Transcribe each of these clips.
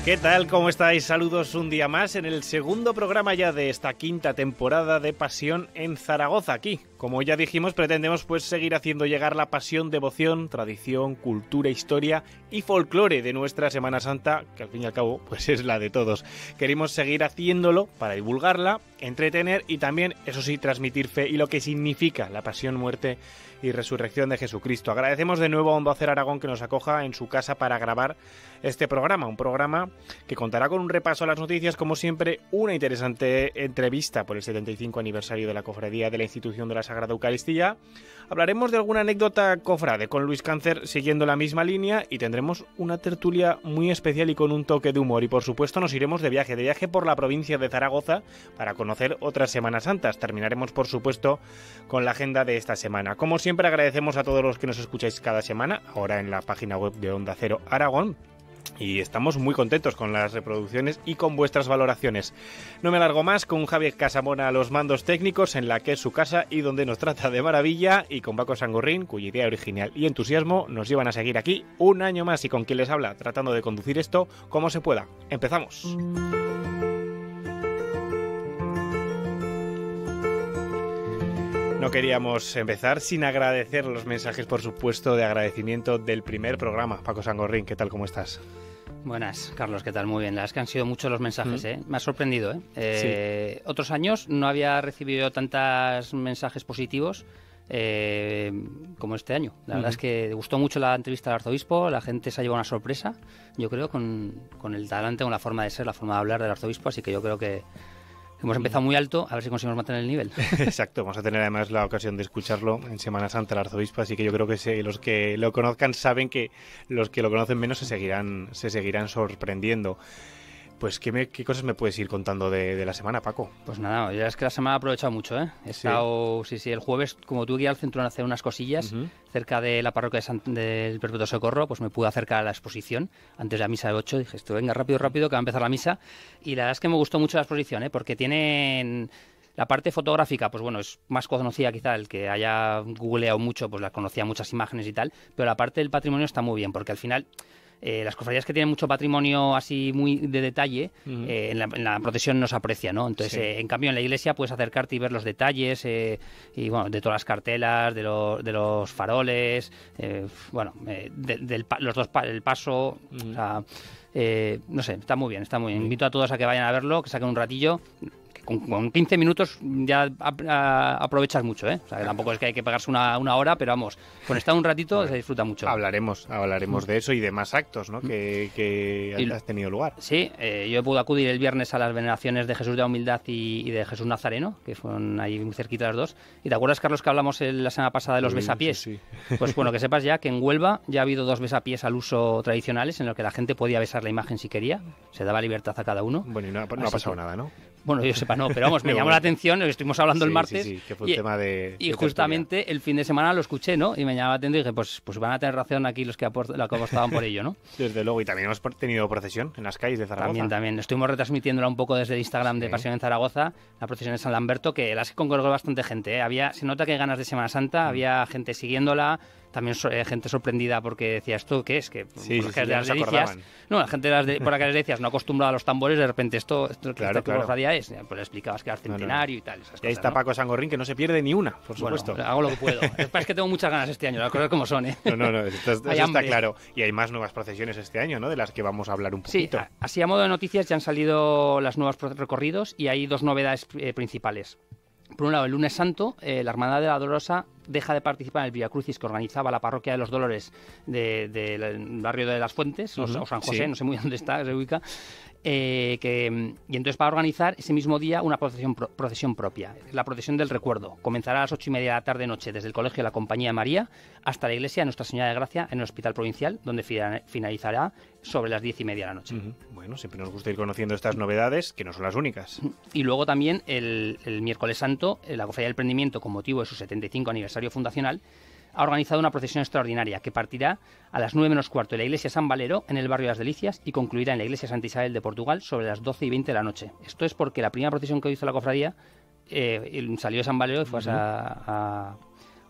¿Qué tal? ¿Cómo estáis? Saludos un día más en el segundo programa ya de esta quinta temporada de Pasión en Zaragoza. Aquí, como ya dijimos, pretendemos seguir haciendo llegar la pasión, devoción, tradición, cultura, historia y folclore de nuestra Semana Santa, que al fin y al cabo es la de todos. Queremos seguir haciéndolo para divulgarla, entretener y también, eso sí, transmitir fe y lo que significa la pasión, muerte y resurrección de Jesucristo. Agradecemos de nuevo a Onda Cero Aragón que nos acoja en su casa para grabar este programa, un programa que contará con un repaso a las noticias, como siempre, una interesante entrevista por el 75 aniversario de la Cofradía de la Institución de la Sagrada Eucaristía. Hablaremos de alguna anécdota cofrade con Luis Cáncer siguiendo la misma línea y tendremos una tertulia muy especial y con un toque de humor. Y por supuesto nos iremos de viaje por la provincia de Zaragoza para conocer otras Semanas Santas. Terminaremos por supuesto con la agenda de esta semana. Como siempre agradecemos a todos los que nos escucháis cada semana, ahora en la página web de Onda Cero Aragón. Y estamos muy contentos con las reproducciones y con vuestras valoraciones. No me alargo más, con Javier Casamona a los mandos técnicos en la que es su casa y donde nos trata de maravilla, y con Paco Sangorrín, cuya idea original y entusiasmo nos llevan a seguir aquí un año más, y con quien les habla, tratando de conducir esto como se pueda. ¡Empezamos! No queríamos empezar sin agradecer los mensajes, por supuesto, de agradecimiento del primer programa. Paco Sangorrín, ¿qué tal? ¿Cómo estás? Buenas, Carlos, ¿qué tal? Muy bien. La verdad es que han sido muchos los mensajes, Me ha sorprendido, Sí. Otros años no había recibido tantos mensajes positivos como este año. La verdad es que gustó mucho la entrevista al arzobispo, la gente se ha llevado una sorpresa, yo creo, con el talante, con la forma de ser, la forma de hablar del arzobispo, así que yo creo que hemos empezado muy alto, a ver si conseguimos mantener el nivel. Exacto, vamos a tener además la ocasión de escucharlo en Semana Santa el arzobispo, así que yo creo que los que lo conozcan saben que los que lo conocen menos se seguirán sorprendiendo. Pues, ¿qué cosas me puedes ir contando de la semana, Paco? Pues nada, ya es que la semana he aprovechado mucho, He estado, sí, el jueves, como tuve que ir al centro a hacer unas cosillas cerca de la parroquia del Perpetuo Socorro, pues me pude acercar a la exposición antes de la misa de 8. Dije, venga, rápido, que va a empezar la misa. Y la verdad es que me gustó mucho la exposición, porque tienen... La parte fotográfica, pues bueno, es más conocida quizá, el que haya googleado mucho, pues la conocía muchas imágenes y tal, pero la parte del patrimonio está muy bien, porque al final... las cofradías que tienen mucho patrimonio así muy de detalle, en la procesión no se aprecia, ¿no? Entonces, sí. En cambio, en la iglesia puedes acercarte y ver los detalles, y bueno, de todas las cartelas, de los faroles, el paso, o sea, no sé, está muy bien. Invito a todos a que vayan a verlo, que saquen un ratillo. Con 15 minutos ya aprovechas mucho, O sea, que tampoco es que hay que pegarse una hora, pero vamos, con estar un ratito se disfruta mucho. Hablaremos de eso y de más actos, ¿no? que has tenido lugar. Sí, yo pude acudir el viernes a las veneraciones de Jesús de la Humildad y de Jesús Nazareno, que fueron ahí muy cerquita las dos. ¿Y te acuerdas, Carlos, que hablamos la semana pasada de los besapiés? Sí. Pues bueno, que sepas ya que en Huelva ya ha habido 2 besapiés al uso tradicionales, en los que la gente podía besar la imagen si quería, se daba libertad a cada uno. Bueno, y no ha pasado nada, ¿no? Bueno, yo sepa, no, pero vamos, me llamó la atención, estuvimos hablando el martes. Sí, que fue un tema de... Y justamente el fin de semana lo escuché, ¿no? Y me llamaba la atención y dije, pues van a tener razón aquí los que apostaban por ello, ¿no? Desde luego, y también hemos tenido procesión en las calles de Zaragoza. También. Estuvimos retransmitiéndola un poco desde el Instagram de Pasión en Zaragoza, la procesión de San Lamberto, que las congregó bastante gente, Se nota que hay ganas de Semana Santa, había gente siguiéndola. También gente sorprendida porque decía, ¿esto qué es? Que de las delicias. No, la gente por aquellas delicias no acostumbrada a los tambores, de repente esto claro. cofradía es. Pues le explicabas que era el centenario y tal. Esas y ahí cosas, está, ¿no? Paco Sangorrín, que no se pierde ni una, por supuesto. Bueno, hago lo que puedo. Es que tengo muchas ganas este año, las cosas como son, No, esto está claro. Y hay más nuevas procesiones este año, ¿no? De las que vamos a hablar un poquito. Sí, así a modo de noticias ya han salido los nuevos recorridos y hay 2 novedades principales. Por un lado, el lunes santo, la Hermandad de la Dolorosa deja de participar en el Via Crucis que organizaba la Parroquia de los Dolores del barrio de las Fuentes, o San José, no sé muy dónde está, se ubica. Y entonces va a organizar ese mismo día una procesión propia, la procesión del recuerdo. Comenzará a las 8:30 de la tarde-noche desde el Colegio de la Compañía de María hasta la iglesia de Nuestra Señora de Gracia en el Hospital Provincial, donde finalizará sobre las 10:30 de la noche. Bueno, siempre nos gusta ir conociendo estas novedades, que no son las únicas. Y luego también el miércoles santo, la Cofradía del Prendimiento, con motivo de su 75 aniversario fundacional, ha organizado una procesión extraordinaria que partirá a las 9:15 de la iglesia San Valero en el barrio de las Delicias y concluirá en la iglesia Santa Isabel de Portugal sobre las 12:20 de la noche. Esto es porque la primera procesión que hizo la cofradía salió de San Valero y fue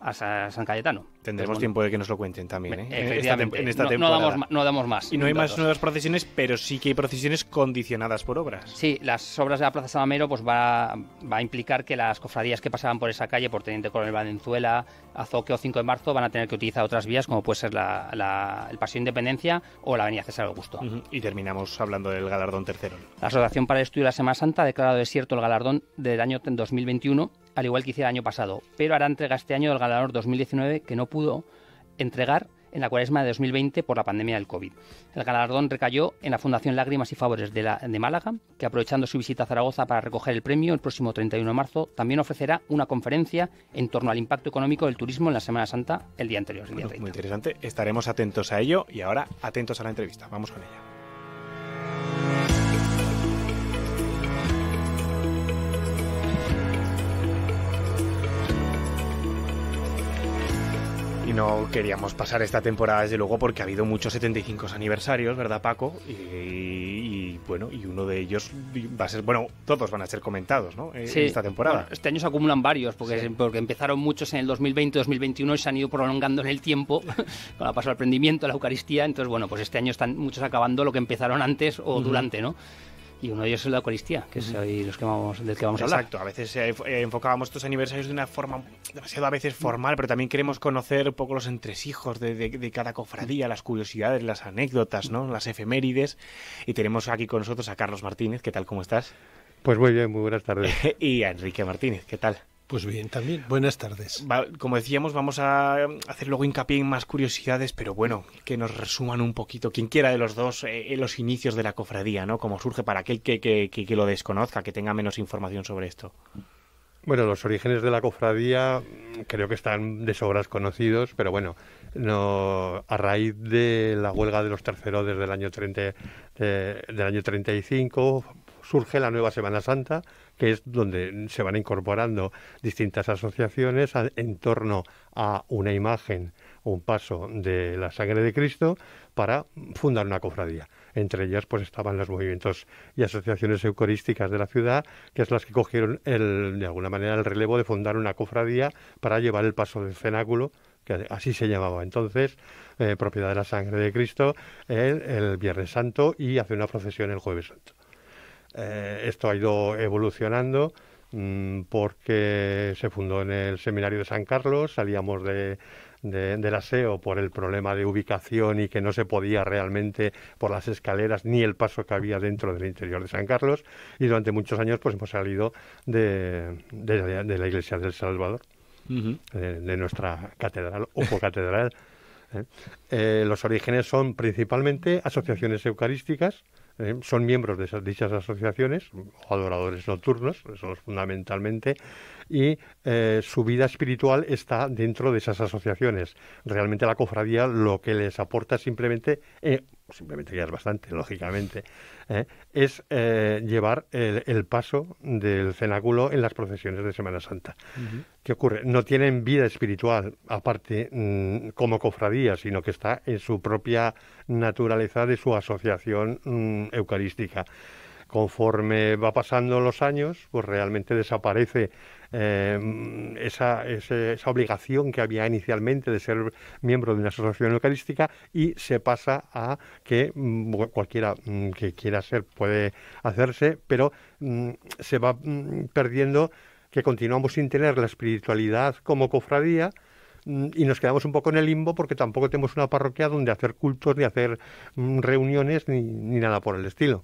a San Cayetano. Tendremos tiempo de que nos lo cuenten también, ¿eh? Efectivamente, en esta temporada. No damos más. Y no hay más datos. nuevas procesiones, pero sí que hay procesiones condicionadas por obras. Sí, las obras de la Plaza Samamero pues va a implicar que las cofradías que pasaban por esa calle, por Teniente Coronel Valenzuela, Azoque o 5 de Marzo, van a tener que utilizar otras vías, como puede ser el Paseo Independencia o la Avenida César Augusto. Y terminamos hablando del galardón tercero. La Asociación para el Estudio de la Semana Santa ha declarado desierto el galardón del año 2021, al igual que hiciera el año pasado, pero hará entrega este año del galardón 2019 que no pudo entregar en la Cuaresma de 2020 por la pandemia del COVID. El galardón recayó en la Fundación Lágrimas y Favores de Málaga, que aprovechando su visita a Zaragoza para recoger el premio el próximo 31 de marzo, también ofrecerá una conferencia en torno al impacto económico del turismo en la Semana Santa el día anterior, el día 30. Muy interesante, estaremos atentos a ello y ahora atentos a la entrevista. Vamos con ella. Y no queríamos pasar esta temporada, desde luego, porque ha habido muchos 75 aniversarios, ¿verdad, Paco? Y bueno, y uno de ellos va a ser... Bueno, todos van a ser comentados, ¿no? Sí, en esta temporada. Bueno, este año se acumulan varios, porque empezaron muchos en el 2020-2021 y se han ido prolongando en el tiempo con la paso al prendimiento, la Eucaristía. Entonces, bueno, pues este año están muchos acabando lo que empezaron antes o durante, ¿no? Y uno de ellos es la Eucaristía, que es hoy del que vamos a hablar. Exacto, a veces enfocábamos estos aniversarios de una forma demasiado a veces formal, pero también queremos conocer un poco los entresijos de cada cofradía, las curiosidades, las anécdotas, ¿no? Las efemérides. Y tenemos aquí con nosotros a Carlos Martínez. ¿Qué tal? ¿Cómo estás? Pues muy bien, muy buenas tardes. Y a Enrique Martínez. ¿Qué tal? Pues bien, también. Buenas tardes. Como decíamos, vamos a hacer luego hincapié en más curiosidades, pero bueno, que nos resuman un poquito, quien quiera de los dos, los inicios de la cofradía, ¿no? Cómo surge para aquel que lo desconozca, que tenga menos información sobre esto. Bueno, los orígenes de la cofradía creo que están de sobras conocidos, pero bueno, a raíz de la huelga de los tercerodes del año 35 surge la nueva Semana Santa, que es donde se van incorporando distintas asociaciones en torno a una imagen o un paso de la sangre de Cristo para fundar una cofradía. Entre ellas pues estaban los movimientos y asociaciones eucarísticas de la ciudad, que es las que cogieron de alguna manera el relevo de fundar una cofradía para llevar el paso del cenáculo, que así se llamaba entonces, propiedad de la sangre de Cristo, el Viernes Santo, y hacer una procesión el Jueves Santo. Esto ha ido evolucionando porque se fundó en el Seminario de San Carlos, salíamos del aseo por el problema de ubicación y que no se podía realmente por las escaleras ni el paso que había dentro del interior de San Carlos, y durante muchos años pues hemos salido de la Iglesia del Salvador, de nuestra catedral o cocatedral. Los orígenes son principalmente asociaciones eucarísticas. Son miembros de dichas asociaciones, o adoradores nocturnos, eso es fundamentalmente, y su vida espiritual está dentro de esas asociaciones. Realmente la cofradía lo que les aporta simplemente ya es bastante, lógicamente, es llevar el paso del cenáculo en las procesiones de Semana Santa. ¿Qué ocurre? No tienen vida espiritual, aparte como cofradía, sino que está en su propia naturaleza de su asociación eucarística. Conforme va pasando los años, pues realmente desaparece esa obligación que había inicialmente de ser miembro de una asociación eucarística, y se pasa a que cualquiera que quiera ser puede hacerse, pero se va perdiendo, que continuamos sin tener la espiritualidad como cofradía, y nos quedamos un poco en el limbo porque tampoco tenemos una parroquia donde hacer cultos, ni hacer reuniones, ni nada por el estilo.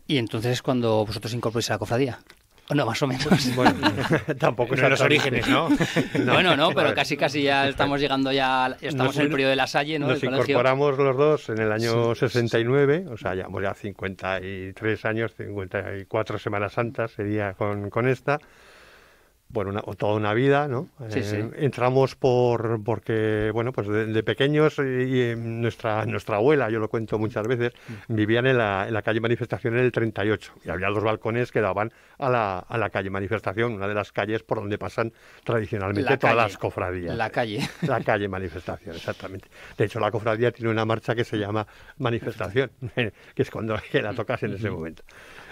Y entonces es cuando vosotros incorporáis a la cofradía. ¿O no, más o menos? Bueno, tampoco en los orígenes, ¿no? Bueno, no, pero casi ya estamos llegando estamos en el periodo de la Salle, ¿no? Nos incorporamos los dos en el año 69, o sea, llevamos ya 53 años, 54 Semanas Santas sería con esta. Bueno, toda una vida, ¿no? Sí. Entramos porque, bueno, pues de pequeños, y nuestra abuela, yo lo cuento muchas veces, vivían en la calle Manifestación en el 38, y había 2 balcones que daban a la calle Manifestación, una de las calles por donde pasan tradicionalmente todas las cofradías. La calle Manifestación, exactamente. De hecho, la cofradía tiene una marcha que se llama Manifestación, que es cuando la tocas en ese momento.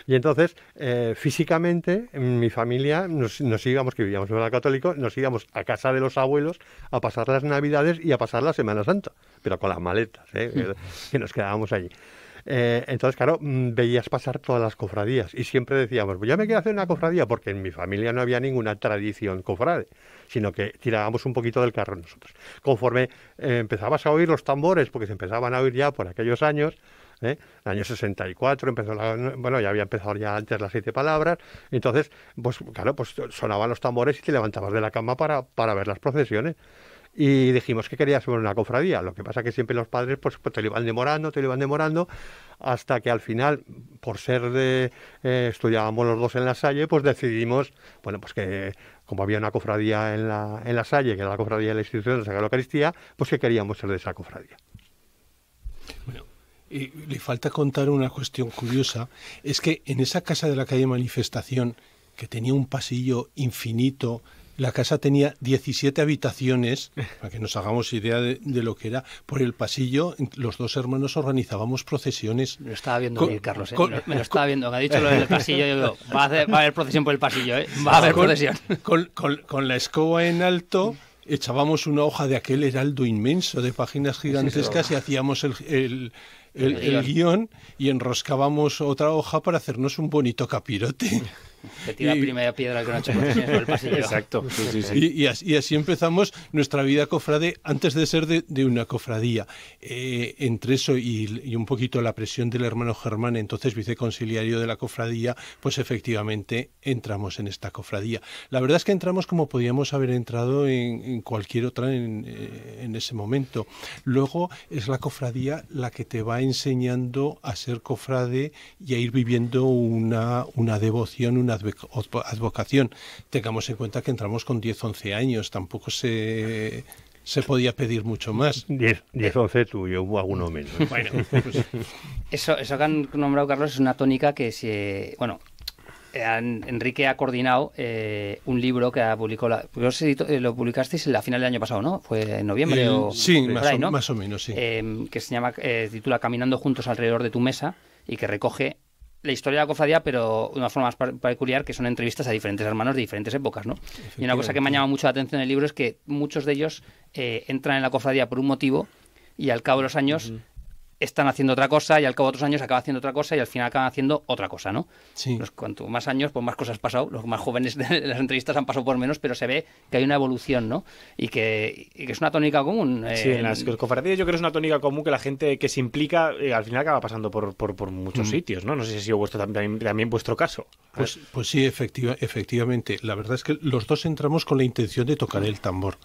Y entonces, físicamente, en mi familia nos íbamos, que vivíamos en el católico, nos íbamos a casa de los abuelos a pasar las Navidades y a pasar la Semana Santa, pero con las maletas, que nos quedábamos allí. Entonces, claro, veías pasar todas las cofradías y siempre decíamos, pues yo me quiero hacer una cofradía, porque en mi familia no había ninguna tradición cofrade, sino que tirábamos un poquito del carro nosotros. Conforme empezabas a oír los tambores, porque se empezaban a oír ya por aquellos años, el año 64 ya había empezado ya antes las 7 palabras, entonces, pues claro, pues sonaban los tambores y te levantabas de la cama para ver las procesiones. Y dijimos que querías ver una cofradía. Lo que pasa que siempre los padres pues te lo iban demorando, hasta que al final, por ser estudiábamos los dos en La Salle, pues decidimos, bueno, pues que como había una cofradía en la Salle, que era la cofradía de la institución de Sagrada Eucaristía, pues que queríamos ser de esa cofradía. Bueno, le falta contar una cuestión curiosa, es que en esa casa de la calle Manifestación, que tenía un pasillo infinito, la casa tenía 17 habitaciones, para que nos hagamos idea de lo que era. Por el pasillo, los dos hermanos organizábamos procesiones. Me lo estaba viendo venir, Carlos. Me lo estaba viendo. Me ha dicho lo del pasillo. Yo digo, va a haber procesión por el pasillo. Va a haber procesión. Con la escoba en alto, echábamos una hoja de aquel heraldo inmenso de páginas gigantescas y hacíamos el guión y enroscábamos otra hoja para hacernos un bonito capirote. Te tira la primera piedra que no ha hecho procesiones por el pasillo. Exacto. Sí. Y así empezamos nuestra vida cofrade antes de ser de una cofradía. Entre eso y un poquito la presión del hermano Germán, entonces viceconsiliario de la cofradía, pues efectivamente entramos en esta cofradía. La verdad es que entramos como podíamos haber entrado en cualquier otra en ese momento. Luego es la cofradía la que te va enseñando a ser cofrade y a ir viviendo una devoción, una advocación. Tengamos en cuenta que entramos con 10, 11 años, tampoco se podía pedir mucho más. 10, 11 tuyo, hubo alguno menos. Bueno, pues... Eso que han nombrado, Carlos, es una tónica que Enrique ha coordinado un libro que ha publicado, lo publicasteis a final del año pasado, ¿no? ¿Fue en noviembre o...? Sí, ¿no? más o menos, sí. Que se titula Caminando juntos alrededor de tu mesa y que recoge la historia de la cofradía, pero de una forma más peculiar, que son entrevistas a diferentes hermanos de diferentes épocas, ¿no? Y una cosa que me ha llamado mucho la atención en el libro es que muchos de ellos entran en la cofradía por un motivo y al cabo de los años están haciendo otra cosa y al cabo de otros años acaban haciendo otra cosa y al final acaban haciendo otra cosa, ¿no? Sí. Cuanto más años, pues más cosas han pasado. Los más jóvenes de las entrevistas han pasado por menos, pero se ve que hay una evolución, ¿no? Y que es una tónica común. Sí, en las cofradías yo creo que es una tónica común que la gente que se implica al final acaba pasando por muchos sitios, ¿no? No sé si ha sido también vuestro caso. Pues sí, efectivamente. La verdad es que los dos entramos con la intención de tocar el tambor.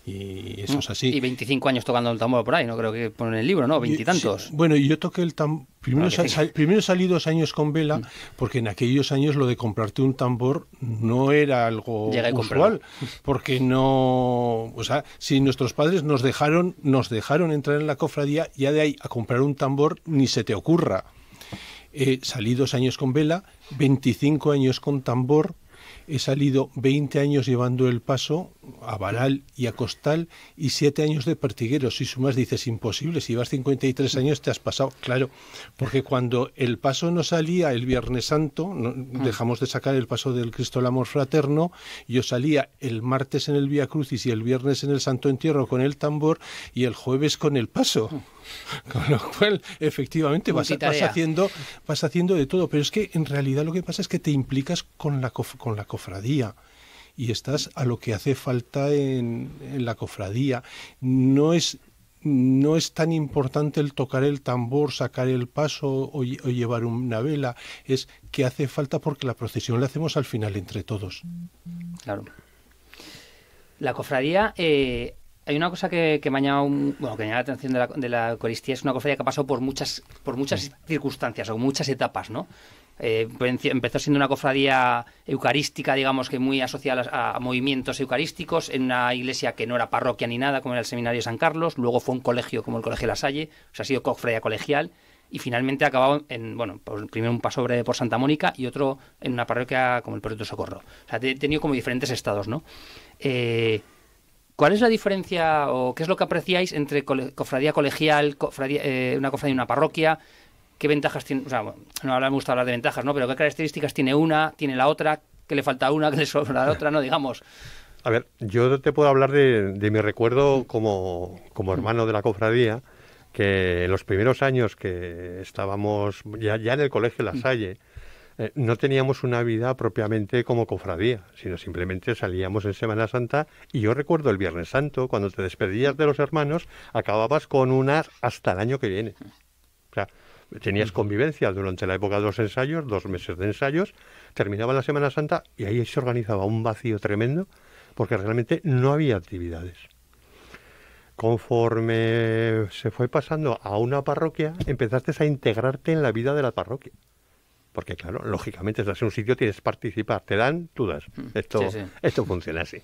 Y eso es así. Y 25 años tocando el tambor por ahí, no creo que ponen el libro, ¿no? 20 y tantos. Sí, bueno, yo toqué el tambor. Primero salí 2 años con vela, porque en aquellos años lo de comprarte un tambor no era algo usual. Porque no. O sea, si nuestros padres nos dejaron entrar en la cofradía, ya de ahí a comprar un tambor ni se te ocurra. Salí 2 años con vela, 25 años con tambor. He salido 20 años llevando el paso a Varal y a Costal y 7 años de pertiguero. Si sumas dices imposible, si llevas 53 años te has pasado. Claro, porque cuando el paso no salía el Viernes Santo, dejamos de sacar el paso del Cristo del Amor Fraterno, yo salía el martes en el Vía Crucis y el viernes en el Santo Entierro con el tambor y el jueves con el paso. Con lo cual, efectivamente, vas haciendo de todo. Pero es que en realidad lo que pasa es que te implicas con la cofradía y estás a lo que hace falta en la cofradía. No es tan importante el tocar el tambor, sacar el paso o llevar una vela. Es que hace falta porque la procesión la hacemos al final entre todos. Claro. La cofradía... hay una cosa que me ha llamado, que me llama la atención de la Eucaristía, es una cofradía que ha pasado por muchas circunstancias o muchas etapas, ¿no? Empezó siendo una cofradía eucarística, digamos que muy asociada a movimientos eucarísticos, en una iglesia que no era parroquia ni nada, como era el Seminario de San Carlos, luego fue un colegio como el Colegio de La Salle, o sea, ha sido cofradía colegial, y finalmente ha acabado primero un paso breve por Santa Mónica y otro en una parroquia como el Perpetuo Socorro. O sea, he tenido como diferentes estados, ¿no? ¿Cuál es la diferencia o qué es lo que apreciáis entre cofradía colegial, una cofradía y una parroquia? ¿qué ventajas tiene? O sea, no me gusta hablar de ventajas, ¿no? Pero ¿qué características tiene una, tiene la otra, qué le falta a una, qué le sobra a la otra, ¿no? Digamos. A ver, yo te puedo hablar de mi recuerdo como hermano de la cofradía, que en los primeros años que estábamos ya en el colegio La Salle, no teníamos una vida propiamente como cofradía, sino simplemente salíamos en Semana Santa, y yo recuerdo el Viernes Santo, cuando te despedías de los hermanos, acababas con unas hasta el año que viene. O sea, tenías convivencia durante la época de los ensayos, 2 meses de ensayos, terminaba la Semana Santa y ahí se organizaba un vacío tremendo, porque realmente no había actividades. Conforme se fue pasando a una parroquia, empezaste a integrarte en la vida de la parroquia. Porque claro, lógicamente estás en un sitio, tienes que participar, te dan, tú das. Esto funciona así.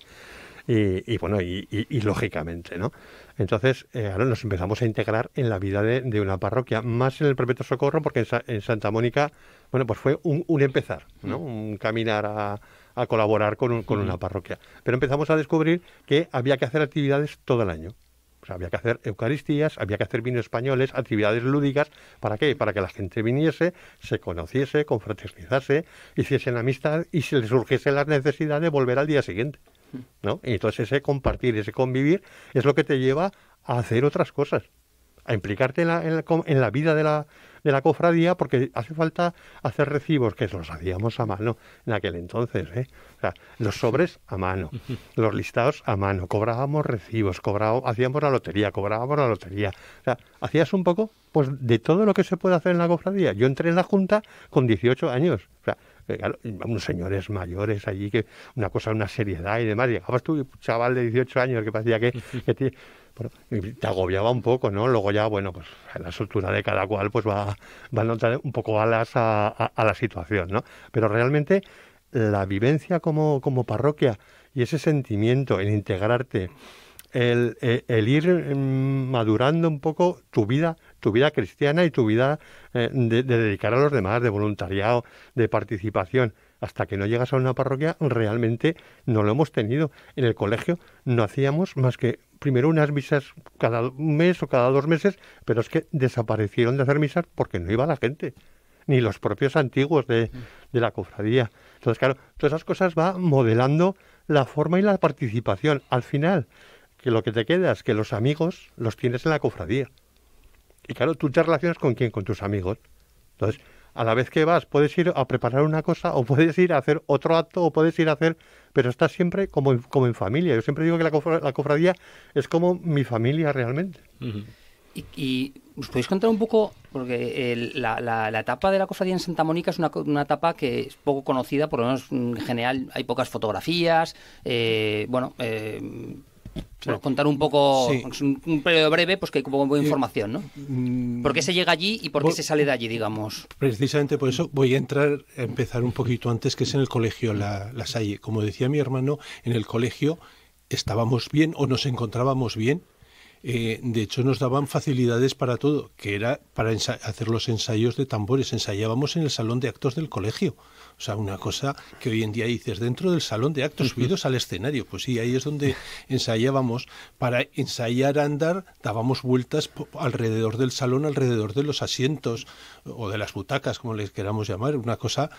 Y bueno, y lógicamente, ¿no? Entonces, ahora nos empezamos a integrar en la vida de una parroquia, más en el Perpetuo Socorro, porque en Santa Mónica, bueno, pues fue un empezar, ¿no? Un caminar a colaborar con una parroquia. Pero empezamos a descubrir que había que hacer actividades todo el año. O sea, había que hacer eucaristías, había que hacer vinos españoles, actividades lúdicas. ¿Para qué? Para que la gente viniese, se conociese, confraternizase, hiciesen amistad y se les surgiese la necesidad de volver al día siguiente, ¿no? Y entonces ese compartir, ese convivir, es lo que te lleva a hacer otras cosas, a implicarte en la vida de la cofradía, porque hace falta hacer recibos, que los hacíamos a mano en aquel entonces, ¿eh? O sea, los sobres a mano, los listados a mano, cobrábamos recibos, hacíamos la lotería, cobrábamos la lotería. O sea, hacías un poco pues de todo lo que se puede hacer en la cofradía. Yo entré en la Junta con 18 años, o sea, claro, unos señores mayores allí, que una cosa, una seriedad y demás. Llegabas tú, chaval de 18 años, que parecía que te agobiaba un poco, ¿no? Luego ya, bueno, pues la soltura de cada cual pues va a notar un poco alas a la situación, ¿no? Pero realmente la vivencia como parroquia y ese sentimiento, el integrarte, el ir madurando un poco tu vida cristiana y tu vida de dedicar a los demás, de voluntariado, de participación, hasta que no llegas a una parroquia, realmente no lo hemos tenido. En el colegio no hacíamos más que primero unas misas cada mes o cada 2 meses, pero es que desaparecieron de hacer misas porque no iba la gente, ni los propios antiguos de la cofradía. Entonces, claro, todas esas cosas va modelando la forma y la participación. Al final, que lo que te queda es que los amigos los tienes en la cofradía. Y claro, tú te relacionas con quién, con tus amigos. Entonces, a la vez que vas, puedes ir a preparar una cosa, o puedes ir a hacer otro acto, o puedes ir a hacer... Pero estás siempre como en familia. Yo siempre digo que la cofradía es como mi familia realmente. Uh-huh. ¿Y os podéis contar un poco? Porque la etapa de la cofradía en Santa Mónica es una etapa que es poco conocida, por lo menos en general hay pocas fotografías. Contar un poco, sí. Un periodo breve, pues que hay como buena información, ¿no? ¿Por qué se llega allí y por qué se sale de allí, digamos? Precisamente por eso voy a empezar un poquito antes, que es en el colegio La Salle. Como decía mi hermano, en el colegio estábamos bien o nos encontrábamos bien. De hecho, nos daban facilidades para todo, que era para hacer los ensayos de tambores. Ensayábamos en el salón de actos del colegio. O sea, una cosa que hoy en día dices, dentro del salón de actos, subidos al escenario. Pues sí, ahí es donde ensayábamos. Para ensayar a andar, dábamos vueltas alrededor del salón, alrededor de los asientos o de las butacas, como les queramos llamar. Una cosa...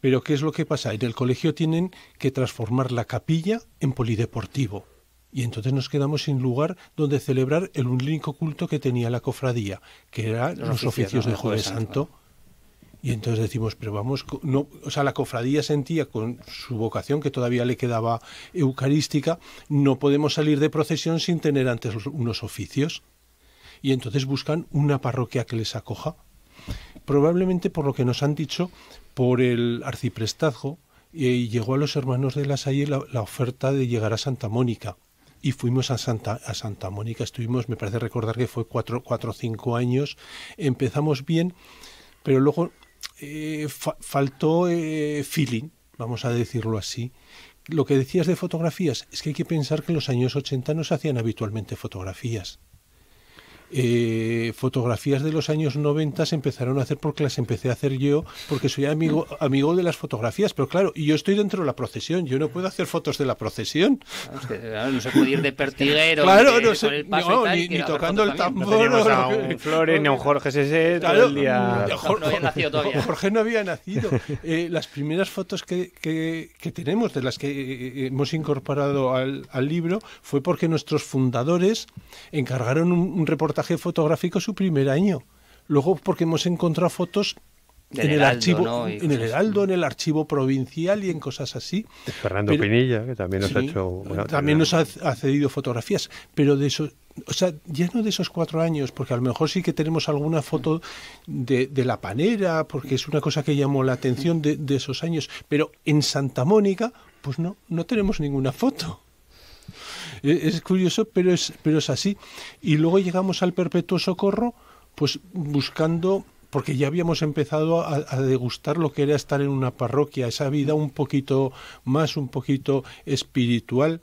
Pero ¿qué es lo que pasa? En el colegio tienen que transformar la capilla en polideportivo. Y entonces nos quedamos sin lugar donde celebrar el único culto que tenía la cofradía, que eran los oficios de Jueves Santo. Y entonces decimos, pero vamos, no, o sea, la cofradía sentía con su vocación, que todavía le quedaba eucarística, no podemos salir de procesión sin tener antes unos oficios. Y entonces buscan una parroquia que les acoja. Probablemente, por lo que nos han dicho, por el arciprestazgo, llegó a los hermanos de La Salle la oferta de llegar a Santa Mónica. Y fuimos a Santa Mónica, estuvimos, me parece recordar que fue 4 o 5 años, empezamos bien, pero luego faltó feeling, vamos a decirlo así. Lo que decías de fotografías, es que hay que pensar que en los años 80 no se hacían habitualmente fotografías. fotografías de los años 90 se empezaron a hacer porque las empecé a hacer yo, porque soy amigo de las fotografías, pero claro, y yo estoy dentro de la procesión, yo no puedo hacer fotos de la procesión. Claro, es que, no se puede ir de pertiguero, claro, no sé, ni tocando el tambor. No a un Flores ni a un Jorge Sese todo el día. No había nacido todavía. Jorge no había nacido. Las primeras fotos que tenemos, de las que hemos incorporado al libro, fue porque nuestros fundadores encargaron un reportaje fotográfico su primer año. Luego porque hemos encontrado fotos en el archivo, ¿no? En el Heraldo, en el archivo provincial y en cosas así. Fernando Pinilla, que también nos ha hecho... Bueno, también nos ha cedido fotografías, pero de eso, o sea, ya no de esos 4 años, porque a lo mejor sí que tenemos alguna foto de la Panera, porque es una cosa que llamó la atención de esos años, pero en Santa Mónica, pues no tenemos ninguna foto. Es curioso, pero es así. Y luego llegamos al Perpetuo Socorro, pues buscando, porque ya habíamos empezado a degustar lo que era estar en una parroquia, esa vida un poquito espiritual.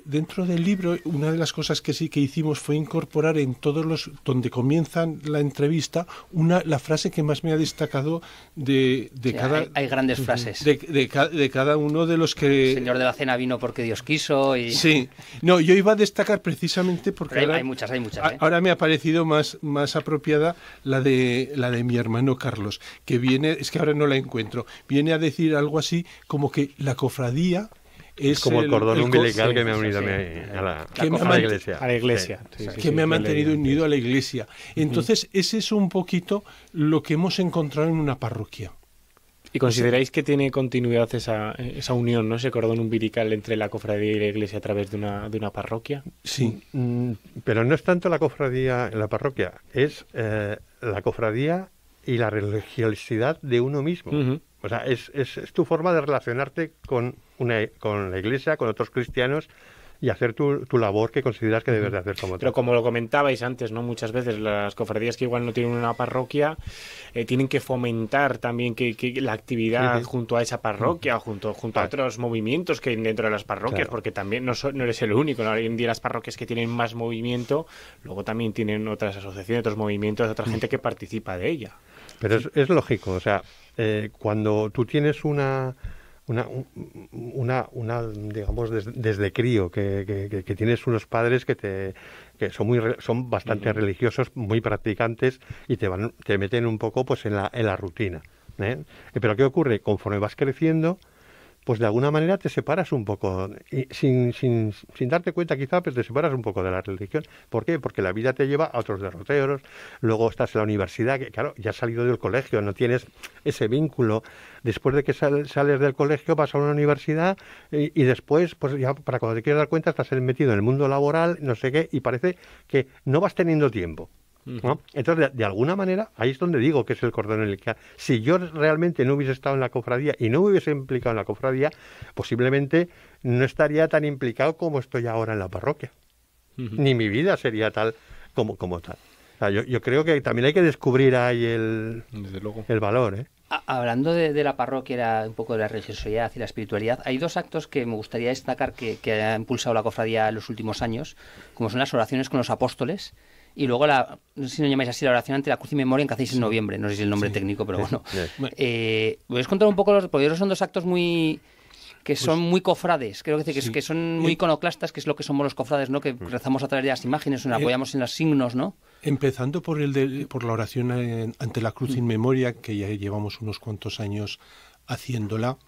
Dentro del libro, una de las cosas que sí que hicimos fue incorporar en todos los, donde comienzan la entrevista, la frase que más me ha destacado de cada... Hay grandes frases. De cada uno de los que... El Señor de la Cena vino porque Dios quiso y... Sí. No, yo iba a destacar precisamente porque... Hay muchas. Ahora me ha parecido más apropiada la de mi hermano Carlos, que viene, es que ahora no la encuentro, viene a decir algo así como que la cofradía... Es como el cordón umbilical que me ha unido a la iglesia. A la iglesia. Que me ha mantenido unido a la iglesia. Entonces, ese es un poquito lo que hemos encontrado en una parroquia. ¿Y consideráis que tiene continuidad esa unión, ¿no? Ese cordón umbilical entre la cofradía y la iglesia a través de una parroquia? Sí. Pero no es tanto la cofradía en la parroquia, es la cofradía y la religiosidad de uno mismo. Uh-huh. O sea, es tu forma de relacionarte con la iglesia, con otros cristianos y hacer tu labor que consideras que debes de hacer como tal. Pero como lo comentabais antes, ¿no? Muchas veces las cofradías que igual no tienen una parroquia tienen que fomentar también que la actividad junto a esa parroquia, junto a otros movimientos que hay dentro de las parroquias, porque también no eres el único, ¿no? Hoy en día las parroquias que tienen más movimiento, luego también tienen otras asociaciones, otros movimientos, otra gente que participa de ella. Pero es lógico, o sea, cuando tú tienes una digamos, desde crío, que tienes unos padres que son bastante religiosos, muy practicantes y te meten un poco pues en la rutina, ¿eh? Pero ¿qué ocurre? Conforme vas creciendo, pues de alguna manera te separas un poco, y sin darte cuenta quizá, pero te separas un poco de la religión. ¿Por qué? Porque la vida te lleva a otros derroteros, luego estás en la universidad, que claro, ya has salido del colegio, no tienes ese vínculo. Después de que sales del colegio, vas a una universidad y después, pues ya para cuando te quieres dar cuenta, estás metido en el mundo laboral, no sé qué, y parece que no vas teniendo tiempo, ¿no? Entonces, de alguna manera, ahí es donde digo que es el cordón umbilical. Si yo realmente no hubiese estado en la cofradía y no me hubiese implicado en la cofradía, posiblemente no estaría tan implicado como estoy ahora en la parroquia. Ni mi vida sería tal como tal. O sea, yo creo que también hay que descubrir ahí el valor, ¿eh? Hablando de la parroquia, era un poco de la religiosidad y la espiritualidad, hay 2 actos que me gustaría destacar que ha impulsado la cofradía en los últimos años, como son las oraciones con los apóstoles y luego no sé si lo llamáis así, la oración ante la cruz y memoria que hacéis en noviembre, no sé si es el nombre técnico, pero bueno. ¿Podéis contar un poco porque son 2 actos que son muy cofrades, creo que son muy iconoclastas, que es lo que somos los cofrades, ¿no? Que rezamos a través de las imágenes, nos apoyamos en los signos, ¿no? Empezando por la oración ante la cruz in memoria, que ya llevamos unos cuantos años haciéndola.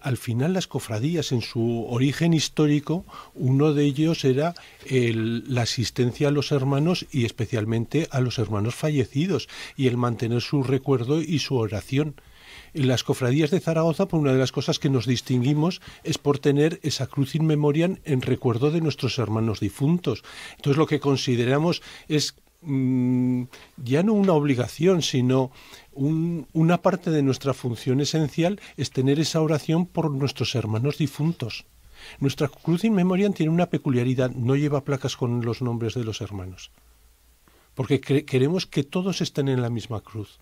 Al final las cofradías, en su origen histórico, uno de ellos era la asistencia a los hermanos y especialmente a los hermanos fallecidos y el mantener su recuerdo y su oración. En las cofradías de Zaragoza, pues una de las cosas que nos distinguimos es por tener esa cruz in memoriam en recuerdo de nuestros hermanos difuntos. Entonces lo que consideramos es ya no una obligación, sino una parte de nuestra función esencial es tener esa oración por nuestros hermanos difuntos. Nuestra cruz in memoriam tiene una peculiaridad, no lleva placas con los nombres de los hermanos, porque queremos que todos estén en la misma cruz.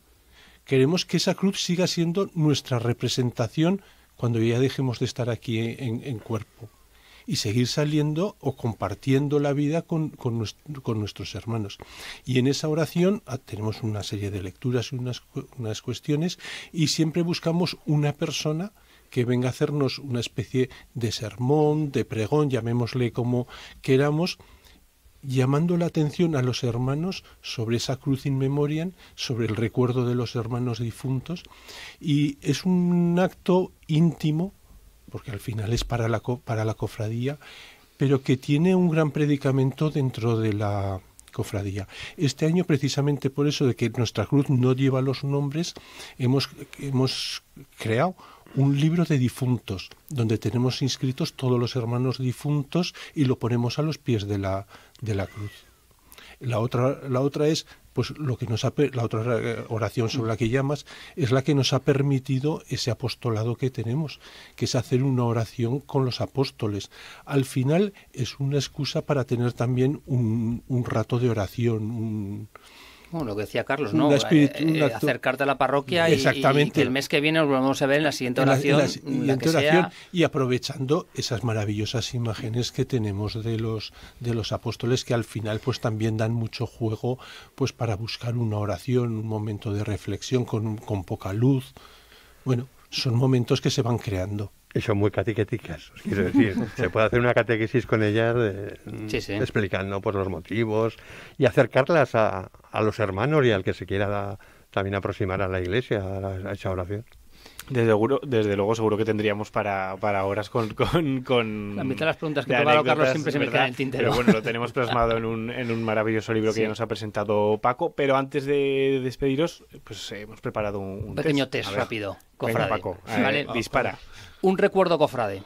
Queremos que esa cruz siga siendo nuestra representación cuando ya dejemos de estar aquí en cuerpo. y seguir saliendo o compartiendo la vida con nuestros hermanos. Y en esa oración tenemos una serie de lecturas y unas cuestiones, y siempre buscamos una persona que venga a hacernos una especie de sermón, de pregón, llamémosle como queramos, llamando la atención a los hermanos sobre esa cruz in memoriam, sobre el recuerdo de los hermanos difuntos, y es un acto íntimo, porque al final es para la cofradía, pero que tiene un gran predicamento dentro de la cofradía. Este año, precisamente por eso de que nuestra cruz no lleva los nombres, hemos creado un libro de difuntos, donde tenemos inscritos todos los hermanos difuntos y lo ponemos a los pies de la cruz. La otra es, pues lo que la otra oración sobre la que llamas, es la que nos ha permitido ese apostolado que tenemos, que es hacer una oración con los apóstoles. Al final es una excusa para tener también un rato de oración, Bueno, lo que decía Carlos, ¿no? Acercarte a la parroquia y que el mes que viene nos volvemos a ver en la siguiente oración. Y aprovechando esas maravillosas imágenes que tenemos de los apóstoles, que al final pues también dan mucho juego pues para buscar una oración, un momento de reflexión con poca luz. Bueno, son momentos que se van creando. Y son muy catequéticas, os quiero decir. Se puede hacer una catequesis con ellas explicando pues, los motivos y acercarlas a los hermanos y al que se quiera también aproximar a la Iglesia, a esa oración. Desde luego seguro que tendríamos para horas con la mitad de las preguntas que preparado Carlos siempre se me quedan en el tintero. Pero bueno, lo tenemos plasmado en un maravilloso libro que ya nos ha presentado Paco. Pero antes de despediros, pues hemos preparado un pequeño test rápido, cofrade. Venga, Paco, vale, dispara. Un recuerdo cofrade.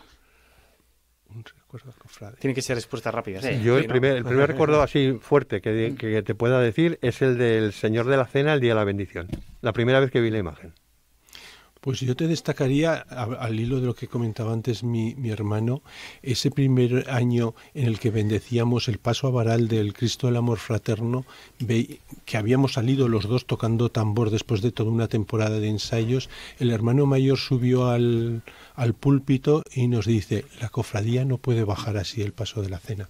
Un recuerdo cofrade. Tiene que ser respuestas rápidas. Sí. Yo el primer recuerdo así fuerte que te pueda decir es el del Señor de la Cena el día de la bendición. La primera vez que vi la imagen. Pues yo te destacaría, al hilo de lo que comentaba antes mi hermano, ese primer año en el que bendecíamos el paso a varal del Cristo del Amor Fraterno, que habíamos salido los dos tocando tambor después de toda una temporada de ensayos. El hermano mayor subió al púlpito y nos dice: la cofradía no puede bajar así el paso de la cena.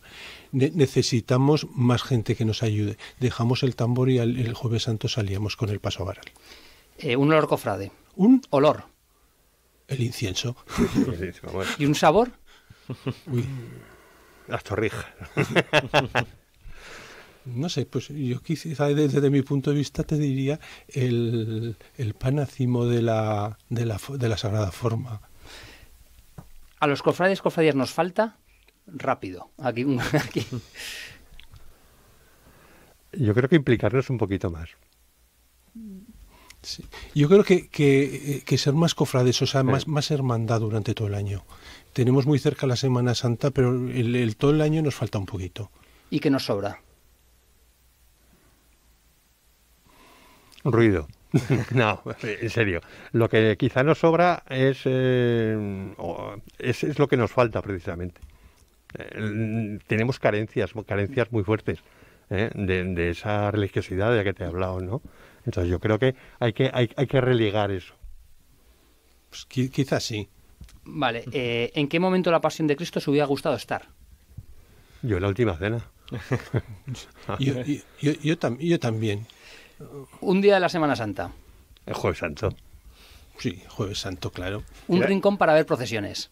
Necesitamos más gente que nos ayude. Dejamos el tambor y el Jueves Santo salíamos con el paso a varal. Un olor cofrade. ¿Un olor? El incienso. ¿Y un sabor? Uy. Las torrijas. No sé, pues yo quizá desde mi punto de vista te diría el panácimo de la Sagrada Forma. A los cofradías nos falta rápido. Aquí. Yo creo que implicarnos un poquito más. Sí. Yo creo que ser más cofrades, o sea, más hermandad durante todo el año. Tenemos muy cerca la Semana Santa, pero todo el año nos falta un poquito. ¿Y qué nos sobra? Ruido. No, en serio. Lo que quizá nos sobra es lo que nos falta precisamente. Tenemos carencias muy fuertes de esa religiosidad de la que te he hablado, ¿no? Entonces yo creo que hay que religar eso. Pues quizás sí. Vale. ¿En qué momento de la Pasión de Cristo os hubiera gustado estar? Yo en la última cena. yo también. Un día de la Semana Santa. El Jueves Santo. Sí, Jueves Santo, claro. Un rincón para ver procesiones.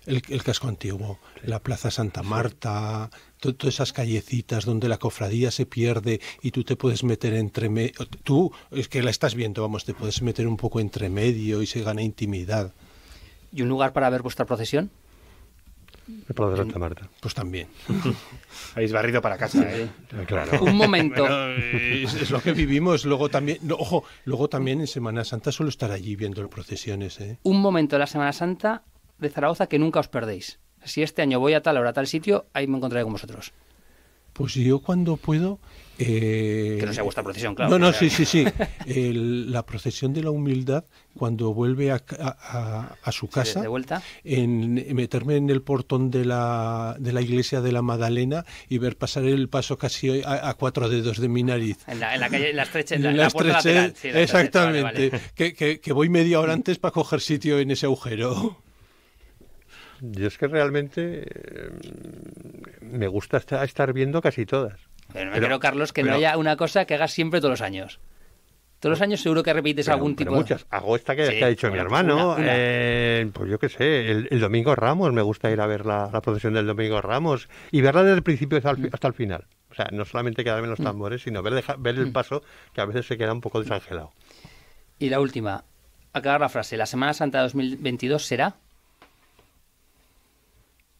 El casco antiguo, la Plaza Santa Marta, todas esas callecitas donde la cofradía se pierde y tú te puedes meter entre medio. Tú, es que la estás viendo, vamos, te puedes meter un poco entre medio y se gana intimidad. ¿Y un lugar para ver vuestra procesión? El Prado de Santa Marta. Pues también. Habéis barrido para casa, ¿eh? Claro. Un momento. Bueno, es lo que vivimos. Luego también, luego también en Semana Santa suelo estar allí viendo las procesiones, ¿eh? Un momento de la Semana Santa de Zaragoza que nunca os perdéis. Si este año voy a tal hora, a tal sitio, ahí me encontraré con vosotros. Pues yo cuando puedo... Que no sea vuestra procesión, claro. No, sí. La procesión de la humildad, cuando vuelve a su casa, de vuelta, meterme en el portón de la iglesia de la Magdalena y ver pasar el paso casi a 4 dedos de mi nariz. En la calle, en la estrecha, en la puerta lateral. Sí, exactamente. Vale. Que voy media hora antes para coger sitio en ese agujero. Yo es que realmente me gusta estar viendo casi todas. Pero me creo, Carlos, que no haya una cosa que hagas siempre todos los años. Todos los años seguro que repites algún tipo. Muchas. Hago esta que ha dicho mi hermano. Pues yo qué sé, el Domingo Ramos. Me gusta ir a ver la procesión del Domingo Ramos y verla desde el principio hasta el final. O sea, no solamente quedarme en los tambores, sino ver el paso, que a veces se queda un poco desangelado. Y la última, acabar la frase. ¿La Semana Santa de 2022 será?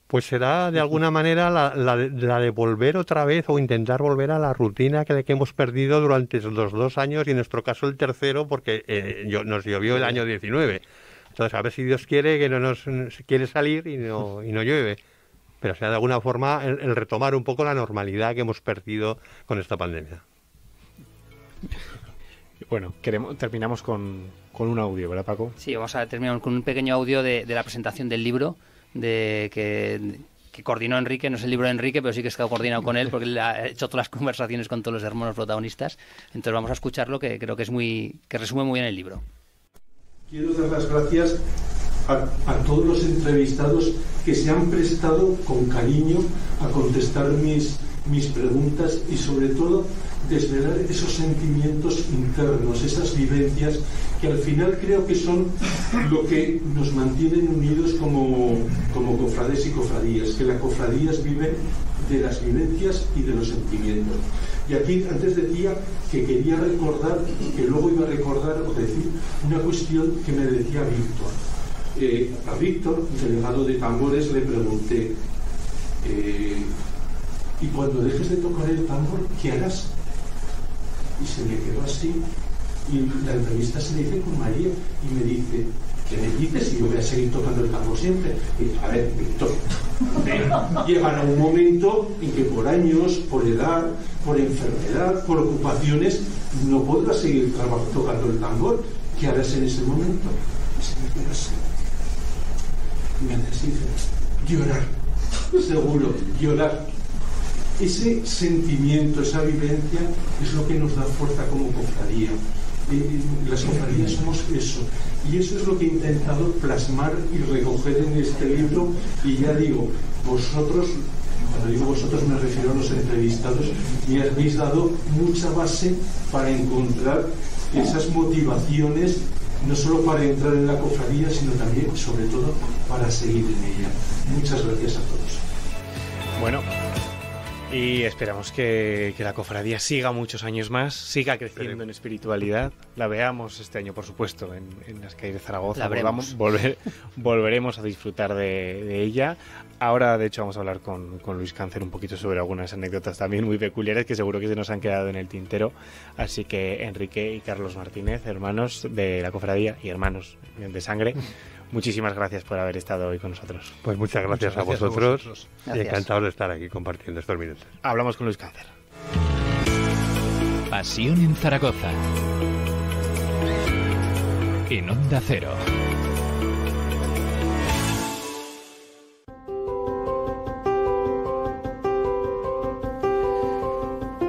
Pues será de alguna manera la de volver otra vez o intentar volver a la rutina que hemos perdido durante los 2 años y en nuestro caso el tercero porque nos llovió el año 19. Entonces a ver si Dios quiere que no nos quiere salir y no llueve. Pero será de alguna forma el retomar un poco la normalidad que hemos perdido con esta pandemia. Bueno, terminamos con un audio, ¿verdad, Paco? Sí, vamos a terminar con un pequeño audio de la presentación del libro que coordinó Enrique. No es el libro de Enrique, pero sí que está coordinado con él porque él ha hecho todas las conversaciones con todos los hermanos protagonistas. Entonces vamos a escucharlo, que creo que que resume muy bien el libro. Quiero dar las gracias a todos los entrevistados que se han prestado con cariño a contestar mis preguntas y sobre todo desvelar esos sentimientos internos, esas vivencias que al final creo que son lo que nos mantienen unidos como cofrades y cofradías, que las cofradías viven de las vivencias y de los sentimientos. Y aquí antes decía que quería recordar, que luego iba a recordar o decir una cuestión que me decía Víctor. A Víctor, delegado de tambores, le pregunté, ¿y cuando dejes de tocar el tambor, qué harás? Y se me quedó así, y la entrevista se le hice con María, y me dice, ¿qué me dices? Si yo voy a seguir tocando el tambor siempre. Y a ver, Víctor, llegará un momento en que por años, por edad, por enfermedad, por ocupaciones, no podrás seguir tocando el tambor. ¿Qué harás en ese momento? Y se me quedó así. Me necesito llorar, seguro, llorar. Ese sentimiento, esa vivencia es lo que nos da fuerza como cofradía. Las cofradías somos eso, y eso es lo que he intentado plasmar y recoger en este libro. Y ya digo, vosotros, cuando digo vosotros me refiero a los entrevistados, y habéis dado mucha base para encontrar esas motivaciones, no solo para entrar en la cofradía, sino también, sobre todo, para seguir en ella. Muchas gracias a todos. Bueno, y esperamos que la cofradía siga muchos años más, siga creciendo en espiritualidad. La veamos este año, por supuesto, en las calles de Zaragoza. Volveremos a disfrutar de ella. Ahora, de hecho, vamos a hablar con Luis Cáncer un poquito sobre algunas anécdotas también muy peculiares que seguro que se nos han quedado en el tintero. Así que Enrique y Carlos Martínez, hermanos de la cofradía y hermanos de sangre, muchísimas gracias por haber estado hoy con nosotros. Pues muchas gracias a vosotros. Y encantados de estar aquí compartiendo estos minutos. Hablamos con Luis Cáncer. Pasión en Zaragoza. En Onda Cero.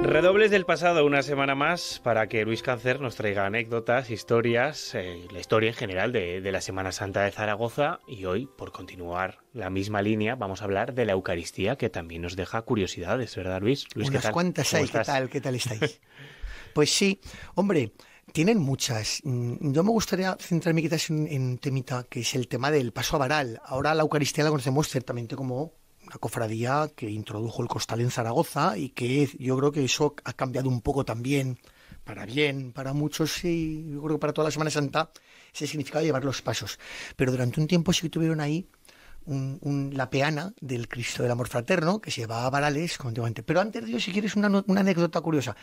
Redobles del pasado, una semana más para que Luis Cáncer nos traiga anécdotas, historias, la historia en general de la Semana Santa de Zaragoza. Y hoy, por continuar la misma línea, vamos a hablar de la Eucaristía, que también nos deja curiosidades, ¿verdad, Luis? Unas ¿qué tal? Cuantas hay, ¿qué tal estáis? Pues sí, hombre, tienen muchas. Yo me gustaría centrarme quizás en un temita, que es el tema del paso a varal. Ahora la Eucaristía la conocemos ciertamente como una cofradía que introdujo el costal en Zaragoza y que yo creo que eso ha cambiado un poco también, para bien, para muchos, y yo creo que para toda la Semana Santa ese significado de llevar los pasos. Pero durante un tiempo sí que tuvieron ahí la peana del Cristo del Amor Fraterno, que se llevaba a varales continuamente. Pero antes de ello, si quieres una anécdota curiosa,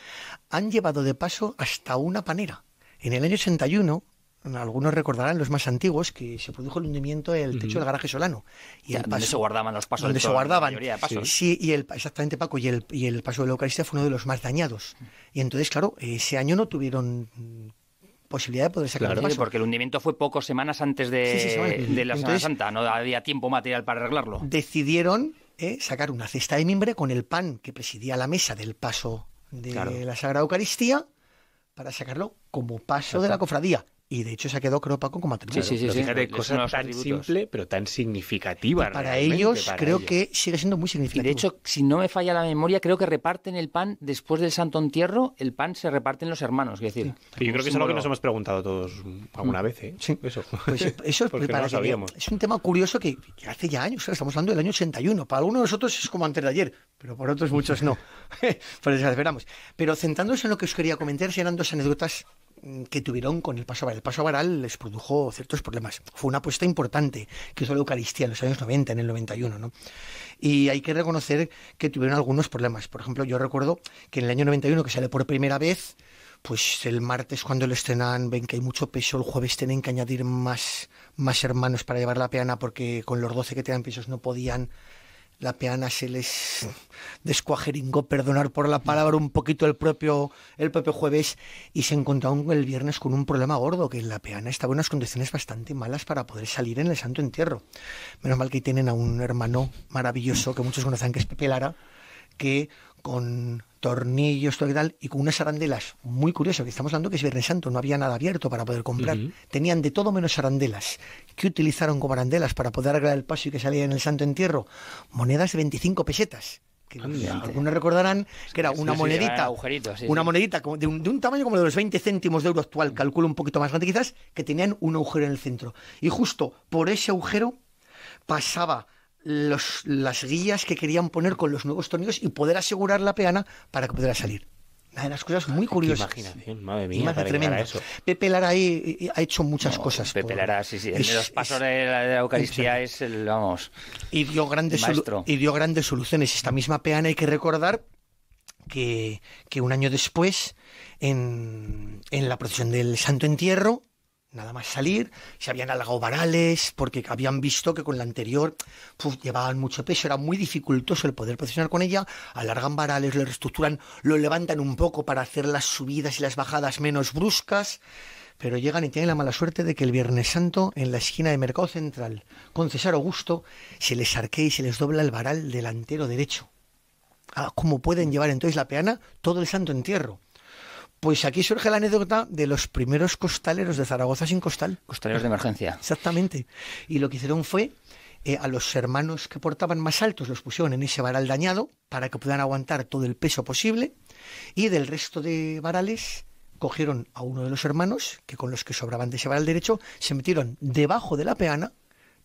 han llevado de paso hasta una panera. En el año 81, algunos recordarán, los más antiguos, que se produjo el hundimiento del techo del garaje Solano. Y el paso, donde se guardaban los pasos. Donde se guardaban. De pasos. Sí, exactamente, Paco. Y el paso de la Eucaristía fue uno de los más dañados. Y entonces, claro, ese año no tuvieron posibilidad de poder sacar el paso. Sí, porque el hundimiento fue pocas semanas antes de la Semana Santa. No había tiempo material para arreglarlo. Decidieron sacar una cesta de mimbre con el pan que presidía la mesa del paso de la Sagrada Eucaristía para sacarlo como paso de la cofradía. y de hecho se ha quedado, creo, Paco, como atributo. Sí. Fíjate, cosa tan simple, pero tan significativa. Para ellos, creo que sigue siendo muy significativo. De hecho, si no me falla la memoria, creo que reparten el pan después del Santo Entierro, el pan se reparten los hermanos, es decir. Y yo creo que es algo que nos hemos preguntado todos alguna vez, ¿eh? Sí. Eso. Pues eso Porque no lo sabíamos. Es un tema curioso que hace ya años, estamos hablando del año 81. Para algunos de nosotros es como antes de ayer, pero por otros muchos no. Por eso esperamos. Pero centrándonos en lo que os quería comentar, eran dos anécdotas que tuvieron con el paso varal. El paso varal les produjo ciertos problemas. Fue una apuesta importante que hizo la Eucaristía en los años 90, en el 91, ¿no? Y hay que reconocer que tuvieron algunos problemas. Por ejemplo, yo recuerdo que en el año 91, que sale por primera vez, pues el martes cuando lo estrenan ven que hay mucho peso, el jueves tienen que añadir más hermanos para llevar la peana porque con los 12 que tenían pesos no podían. La peana se les descuajeringó, perdonar por la palabra, un poquito el propio jueves, y se encontraron el viernes con un problema gordo, que la peana estaba en unas condiciones bastante malas para poder salir en el Santo Entierro. Menos mal que tienen a un hermano maravilloso que muchos conocen, que es Pepe Lara, que con tornillos, todo y tal, y con unas arandelas muy curiosas, que estamos hablando que es Viernes Santo, no había nada abierto para poder comprar. Tenían de todo menos arandelas. ¿Qué utilizaron como arandelas para poder arreglar el paso y que salía en el Santo Entierro? Monedas de 25 pesetas. Que algunos recordarán que era una monedita, una monedita de un tamaño como de los 20 céntimos de euro actual, calculo un poquito más grande quizás, que tenían un agujero en el centro. Y justo por ese agujero pasaba las guías que querían poner con los nuevos tornillos y poder asegurar la peana para que pudiera salir. Una de las cosas muy curiosas. Qué imaginación, madre mía, para llegar a eso. Pepe Lara ahí ha hecho muchas cosas. Pepe Lara, sí. En los pasos de la Eucaristía es el, vamos, y dio grandes soluciones. Esta misma peana hay que recordar que un año después, en la procesión del Santo Entierro, nada más salir, se habían alargado varales, porque habían visto que con la anterior llevaban mucho peso, era muy dificultoso el poder procesionar con ella, alargan varales, lo reestructuran, lo levantan un poco para hacer las subidas y las bajadas menos bruscas, pero llegan y tienen la mala suerte de que el Viernes Santo, en la esquina de Mercado Central, con César Augusto, se les arquea y se les dobla el varal delantero derecho. ¿Cómo pueden llevar entonces la peana todo el Santo Entierro? Pues aquí surge la anécdota de los primeros costaleros de Zaragoza sin costal. Costaleros de emergencia. Exactamente. Y lo que hicieron fue, a los hermanos que portaban más altos los pusieron en ese varal dañado para que puedan aguantar todo el peso posible, y del resto de varales cogieron a uno de los hermanos, que con los que sobraban de ese varal derecho, se metieron debajo de la peana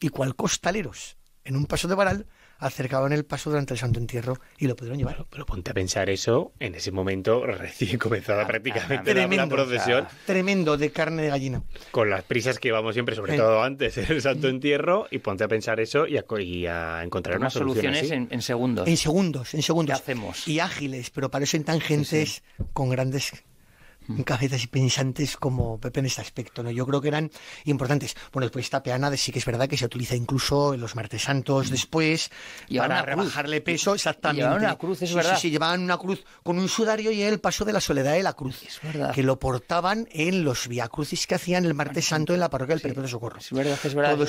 y cual costaleros en un paso de varal acercaban el paso durante el Santo Entierro y lo pudieron llevar. Pero ponte a pensar eso en ese momento recién comenzada prácticamente la procesión. Tremendo, de carne de gallina. Con las prisas que íbamos siempre, sobre todo antes, en el Santo Entierro, y ponte a pensar eso y a encontrar unas soluciones en segundos. En segundos. ¿Qué hacemos? Y ágiles, pero para eso en tangentes con grandes cabezas y pensantes como Pepe en este aspecto, ¿no? Yo creo que eran importantes. Bueno, después esta peana sí que es verdad que se utiliza incluso en los martes santos después para rebajarle peso, exactamente. Llevaban una cruz, es verdad. Sí, llevaban una cruz con un sudario y el paso de la soledad de la cruz, es verdad, que lo portaban en los viacrucis que hacían el martes santo en la parroquia del Perpetuo Socorro. Es verdad.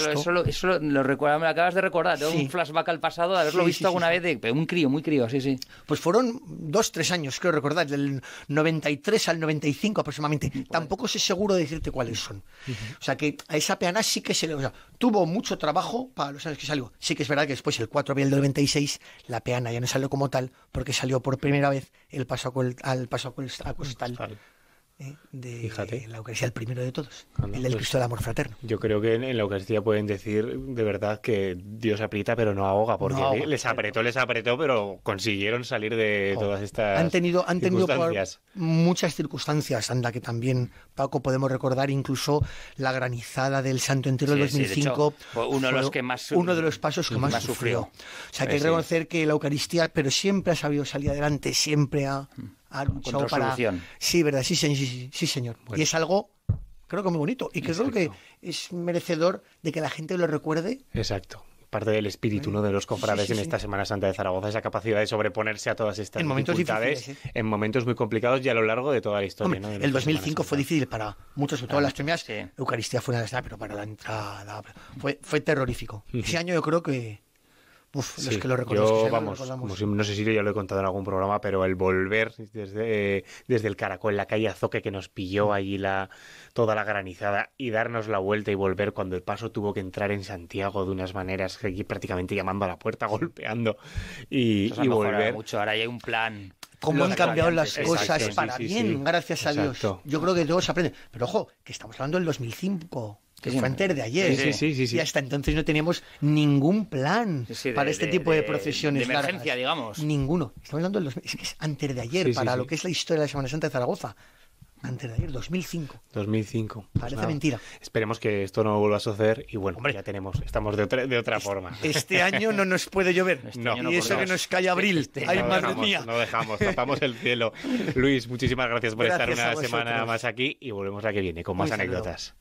Eso lo recuerdo, me lo acabas de recordar, tengo un flashback al pasado de haberlo visto alguna vez, de un crío, muy crío, sí. Pues fueron 2-3 años, creo recordar, del 93 al 95 aproximadamente. Tampoco sé seguro de decirte cuáles son. O sea que a esa peana sí que tuvo mucho trabajo para los años que salió. Sí que es verdad que después, el 4 de abril del 96, la peana ya no salió como tal, porque salió por primera vez el paso al costal de la Eucaristía, el primero de todos, el del Cristo del Amor Fraterno. Yo creo que en la Eucaristía pueden decir de verdad que Dios aprieta pero no ahoga, porque les apretó, pero consiguieron salir de todas estas han tenido circunstancias. Muchas circunstancias, anda, que también, Paco, podemos recordar incluso la granizada del Santo Entierro del 2005, de hecho, uno de los pasos que más sufrió. O sea, que hay que reconocer que la Eucaristía, pero siempre ha sabido salir adelante, siempre ha luchado para... Sí, verdad, sí, señor. Bueno. Y es algo, creo que muy bonito, y creo que es merecedor de que la gente lo recuerde. Exacto. Parte del espíritu, ¿no?, de los cofrades en esta Semana Santa de Zaragoza, esa capacidad de sobreponerse a todas estas dificultades en momentos muy complicados y a lo largo de toda la historia. Hombre, ¿no? El 2005 fue difícil para muchos, sobre todo las primeras. Eucaristía fue una de las, pero para la entrada fue terrorífico. Ese año yo creo que Los que lo recordamos. Yo, vamos, no sé si ya lo he contado en algún programa, pero el volver desde el Caracol, la calle Azoque, que nos pilló allí toda la granizada, y darnos la vuelta y volver cuando el paso tuvo que entrar en Santiago de unas maneras, prácticamente llamando a la puerta, golpeando, y volver. Mucho. Ahora hay un plan. Cómo han cambiado las cosas para sí, bien, gracias a Dios. Yo creo que todos aprenden. Pero ojo, que estamos hablando del 2005. Que fue antes de ayer. Sí. Y hasta entonces no teníamos ningún plan para este tipo de procesiones. De emergencia, digamos. Ninguno. Estamos hablando del 2000. Es que es antes de ayer, lo que es la historia de la Semana Santa de Zaragoza. Antes de ayer, 2005. 2005. Parece mentira. Esperemos que esto no vuelva a suceder y bueno, ya estamos de otra forma. Este año no nos puede llover. Y eso que nos cae abril. Ay, madre mía. No dejamos, tapamos el cielo. Luis, muchísimas gracias por estar una semana más aquí y volvemos la que viene con más anécdotas.